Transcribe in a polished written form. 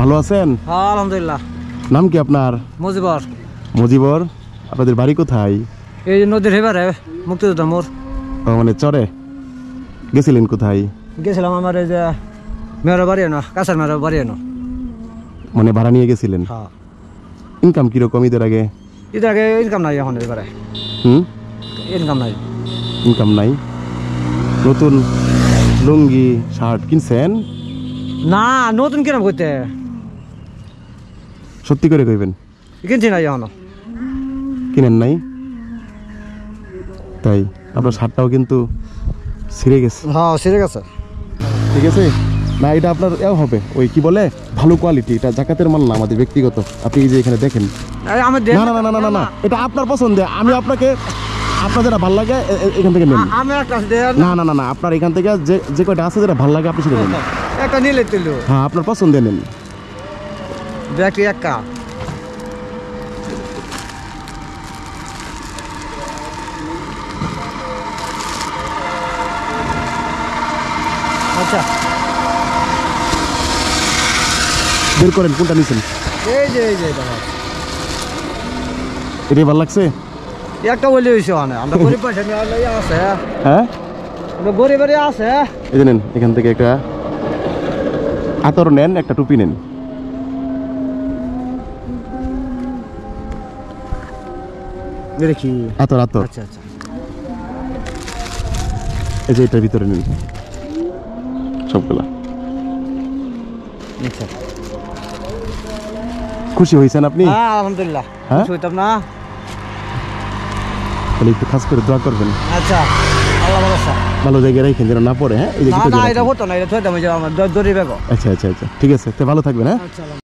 ভালো আছেন? হ্যাঁ আলহামদুলিল্লাহ। নাম কি আপনার? মুজিবর। মুজিবর, আপনাদের বাড়ি কোথায়? এই যে নদীর হেবারে মুক্তিযোদ্ধা মোড়। মানে চরে গেছিলেন কোথায়? গেছিলাম আমার এই যে মেয়ের বাড়ি এনো, কাছের মেয়ের বাড়ি এনো। মানে ভাড়া নিয়ে গেছিলেন? হ্যাঁ। ইনকাম কিরকম ঈদের আগে? ঈদের আগে ইনকাম নাই এখন এবারে। ইনকাম নাই। ইনকাম নাই। নতুন লুঙ্গি শার্ট কিনছেন? না নতুন কিরম করতে সত্যি করে কইবেন? কিনছি নাই এখনো। কিনেন নাই? তাই আপনার শার্টটাও কিন্তু ছিঁড়ে গেছে। হ্যাঁ ছিঁড়ে গেছে। ঠিক আছে না, এটা আপনার এও হবে ওই কি বলে ভালো কোয়ালিটি, এটা জাকাতের মাল না, আমাদের ব্যক্তিগত। আপনি এই যে এখানে দেখেন, না না না না না না, এটা আপনার পছন্দে। আমি আপনাকে আপনার যেটা ভালো লাগে এখান থেকে নেন। না না না না, আপনার এখান থেকে যে কয়টা আছে যেটা ভালো লাগে আপনি সেটা নেন। একটা নিলে তুল। হ্যাঁ আপনার পছন্দে নেন। ব্যাটারি একটা। আচ্ছা বের করেন কোনটা নিছেন। এই যে এই যে এটাই ভালো লাগছে। একটা বলে হয়েছে আমরা গরিব পয়সা নিয়ে আছে। হ্যাঁ গরিবের আছে। এই যে নেন, এখান থেকে একটা আতর নেন, একটা টুপি নেন। কি আতর আতর। আচ্ছা আচ্ছা। এই যে এটার ভিতরে নেন সবগুলা। আচ্ছা খুশি হয়েছেন আপনি? হ্যাঁ আলহামদুলিল্লাহ। হ্যাঁ হইতাম না। তাহলে একটু খাস করে দোয়া করবেন। আচ্ছা আল্লাহ ভরসা। ভালো জায়গায় রাখেন যেন না পড়ে। হ্যাঁ এই যে না না এটা হতো না, এটা থইতাম, এই যে আমার দড়ি ব্যাগ। আচ্ছা আচ্ছা আচ্ছা ঠিক আছে, তো ভালো থাকবেন। হ্যাঁ আচ্ছা।